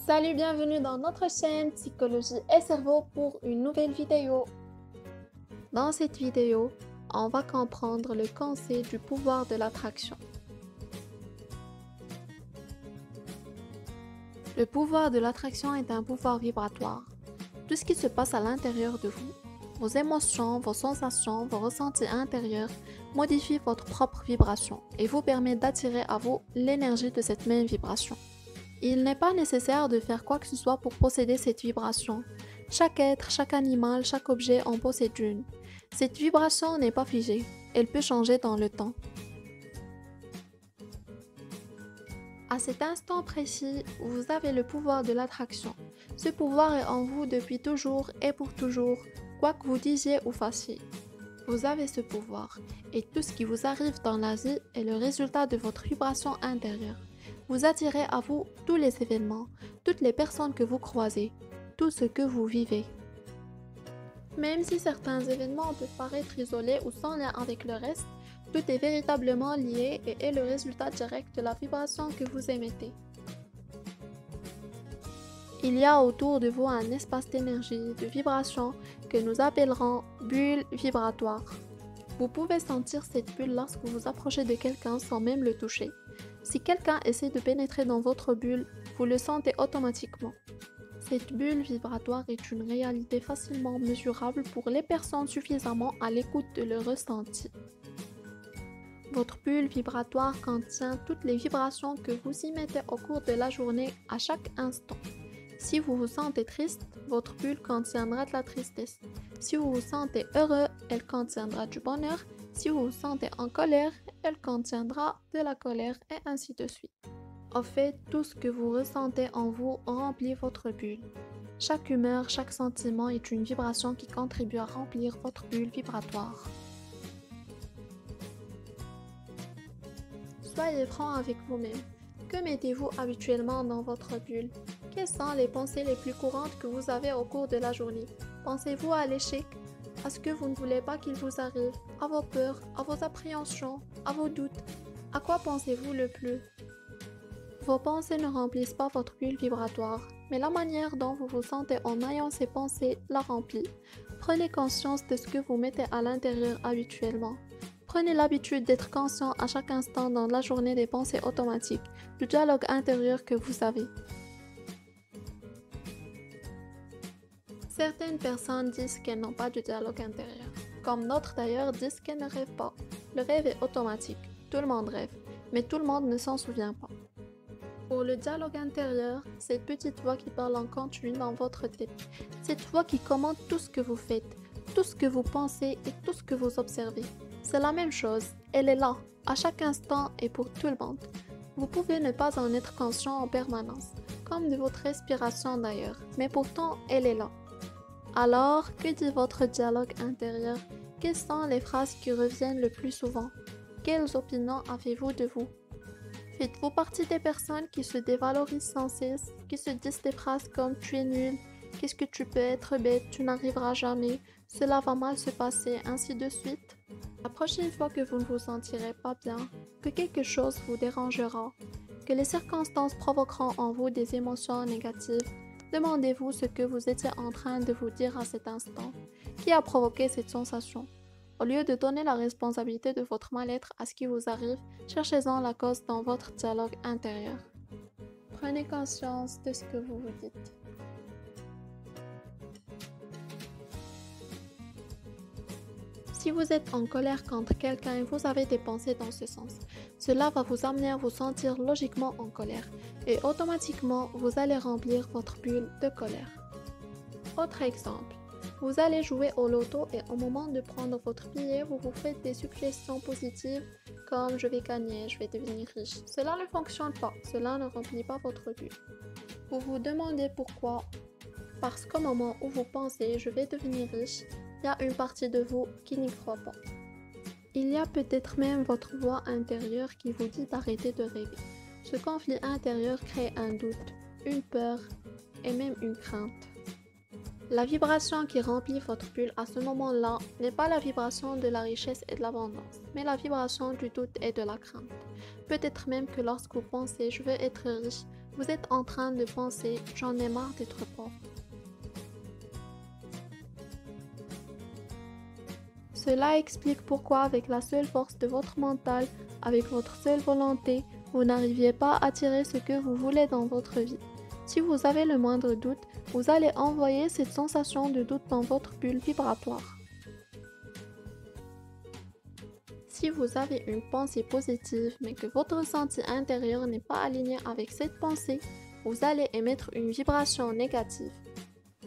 Salut, bienvenue dans notre chaîne Psychologie et Cerveau pour une nouvelle vidéo. Dans cette vidéo, on va comprendre le concept du pouvoir de l'attraction. Le pouvoir de l'attraction est un pouvoir vibratoire. Tout ce qui se passe à l'intérieur de vous, vos émotions, vos sensations, vos ressentis intérieurs modifient votre propre vibration et vous permet d'attirer à vous l'énergie de cette même vibration. Il n'est pas nécessaire de faire quoi que ce soit pour posséder cette vibration. Chaque être, chaque animal, chaque objet en possède une. Cette vibration n'est pas figée, elle peut changer dans le temps. À cet instant précis, vous avez le pouvoir de l'attraction. Ce pouvoir est en vous depuis toujours et pour toujours, quoi que vous disiez ou fassiez. Vous avez ce pouvoir, et tout ce qui vous arrive dans la vie est le résultat de votre vibration intérieure. Vous attirez à vous tous les événements, toutes les personnes que vous croisez, tout ce que vous vivez. Même si certains événements peuvent paraître isolés ou sans lien avec le reste, tout est véritablement lié et est le résultat direct de la vibration que vous émettez. Il y a autour de vous un espace d'énergie, de vibration que nous appellerons bulle vibratoire. Vous pouvez sentir cette bulle lorsque vous approchez de quelqu'un sans même le toucher. Si quelqu'un essaie de pénétrer dans votre bulle, vous le sentez automatiquement. Cette bulle vibratoire est une réalité facilement mesurable pour les personnes suffisamment à l'écoute de leur ressenti. Votre bulle vibratoire contient toutes les vibrations que vous y mettez au cours de la journée à chaque instant. Si vous vous sentez triste, votre bulle contiendra de la tristesse. Si vous vous sentez heureux, elle contiendra du bonheur. Si vous vous sentez en colère, elle contiendra de la colère et ainsi de suite. En fait, tout ce que vous ressentez en vous remplit votre bulle. Chaque humeur, chaque sentiment est une vibration qui contribue à remplir votre bulle vibratoire. Soyez franc avec vous-même. Que mettez-vous habituellement dans votre bulle? Quelles sont les pensées les plus courantes que vous avez au cours de la journée? Pensez-vous à l'échec? À ce que vous ne voulez pas qu'il vous arrive? À vos peurs? À vos appréhensions? À vos doutes? À quoi pensez-vous le plus? Vos pensées ne remplissent pas votre bulle vibratoire, mais la manière dont vous vous sentez en ayant ces pensées la remplit. Prenez conscience de ce que vous mettez à l'intérieur habituellement. Prenez l'habitude d'être conscient à chaque instant dans la journée des pensées automatiques, du dialogue intérieur que vous avez. Certaines personnes disent qu'elles n'ont pas de dialogue intérieur, comme d'autres d'ailleurs disent qu'elles ne rêvent pas. Le rêve est automatique, tout le monde rêve, mais tout le monde ne s'en souvient pas. Pour le dialogue intérieur, cette petite voix qui parle en continu dans votre tête, cette voix qui commande tout ce que vous faites, tout ce que vous pensez et tout ce que vous observez. C'est la même chose, elle est là, à chaque instant et pour tout le monde. Vous pouvez ne pas en être conscient en permanence, comme de votre respiration d'ailleurs, mais pourtant elle est là. Alors, que dit votre dialogue intérieur? Quelles sont les phrases qui reviennent le plus souvent? Quelles opinions avez-vous de vous? Faites-vous partie des personnes qui se dévalorisent sans cesse, qui se disent des phrases comme tu es nul, qu'est-ce que tu peux être bête, tu n'arriveras jamais, cela va mal se passer, ainsi de suite? La prochaine fois que vous ne vous sentirez pas bien, que quelque chose vous dérangera, que les circonstances provoqueront en vous des émotions négatives, demandez-vous ce que vous étiez en train de vous dire à cet instant. Qui a provoqué cette sensation? Au lieu de donner la responsabilité de votre mal-être à ce qui vous arrive, cherchez-en la cause dans votre dialogue intérieur. Prenez conscience de ce que vous vous dites. Si vous êtes en colère contre quelqu'un et vous avez des pensées dans ce sens, cela va vous amener à vous sentir logiquement en colère et automatiquement vous allez remplir votre bulle de colère. Autre exemple, vous allez jouer au loto et au moment de prendre votre billet, vous vous faites des suggestions positives comme je vais gagner, je vais devenir riche. Cela ne fonctionne pas, cela ne remplit pas votre bulle. Vous vous demandez pourquoi. Parce qu'au moment où vous pensez je vais devenir riche, il y a une partie de vous qui n'y croit pas. Il y a peut-être même votre voix intérieure qui vous dit d'arrêter de rêver. Ce conflit intérieur crée un doute, une peur et même une crainte. La vibration qui remplit votre bulle à ce moment-là n'est pas la vibration de la richesse et de l'abondance, mais la vibration du doute et de la crainte. Peut-être même que lorsque vous pensez « je veux être riche », Vous êtes en train de penser j'en ai marre d'être pauvre. Cela explique pourquoi avec la seule force de votre mental, avec votre seule volonté, vous n'arriviez pas à attirer ce que vous voulez dans votre vie. Si vous avez le moindre doute, vous allez envoyer cette sensation de doute dans votre bulle vibratoire. Si vous avez une pensée positive mais que votre ressenti intérieur n'est pas aligné avec cette pensée, vous allez émettre une vibration négative.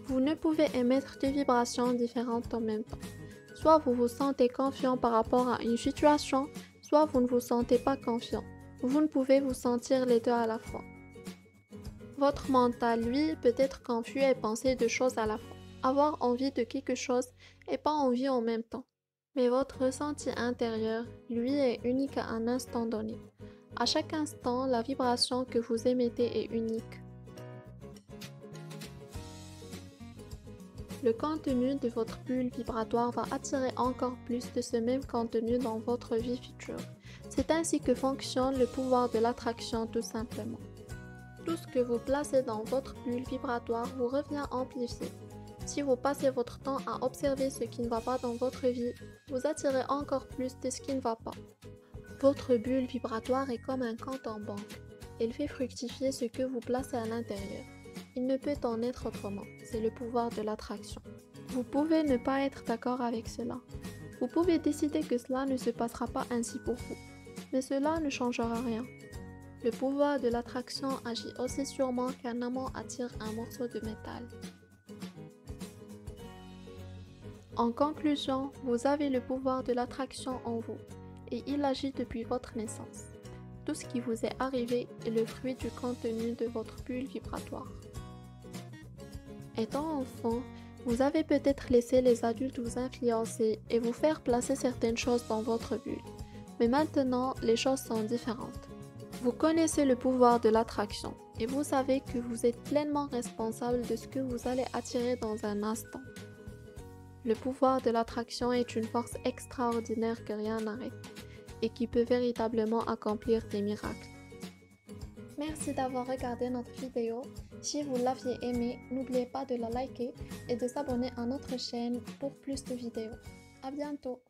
Vous ne pouvez émettre deux vibrations différentes en même temps. Soit vous vous sentez confiant par rapport à une situation, soit vous ne vous sentez pas confiant. Vous ne pouvez vous sentir les deux à la fois. Votre mental, lui, peut être confus et penser deux choses à la fois. Avoir envie de quelque chose et pas envie en même temps. Mais votre ressenti intérieur, lui, est unique à un instant donné. À chaque instant, la vibration que vous émettez est unique. Le contenu de votre bulle vibratoire va attirer encore plus de ce même contenu dans votre vie future. C'est ainsi que fonctionne le pouvoir de l'attraction tout simplement. Tout ce que vous placez dans votre bulle vibratoire vous revient amplifié. Si vous passez votre temps à observer ce qui ne va pas dans votre vie, vous attirez encore plus de ce qui ne va pas. Votre bulle vibratoire est comme un compte en banque. Elle fait fructifier ce que vous placez à l'intérieur. Il ne peut en être autrement, c'est le pouvoir de l'attraction. Vous pouvez ne pas être d'accord avec cela. Vous pouvez décider que cela ne se passera pas ainsi pour vous. Mais cela ne changera rien. Le pouvoir de l'attraction agit aussi sûrement qu'un aimant attire un morceau de métal. En conclusion, vous avez le pouvoir de l'attraction en vous et il agit depuis votre naissance. Tout ce qui vous est arrivé est le fruit du contenu de votre bulle vibratoire. Étant enfant, vous avez peut-être laissé les adultes vous influencer et vous faire placer certaines choses dans votre bulle. Mais maintenant, les choses sont différentes. Vous connaissez le pouvoir de l'attraction et vous savez que vous êtes pleinement responsable de ce que vous allez attirer dans un instant. Le pouvoir de l'attraction est une force extraordinaire que rien n'arrête et qui peut véritablement accomplir des miracles. Merci d'avoir regardé notre vidéo. Si vous l'aviez aimé, n'oubliez pas de la liker et de s'abonner à notre chaîne pour plus de vidéos. À bientôt!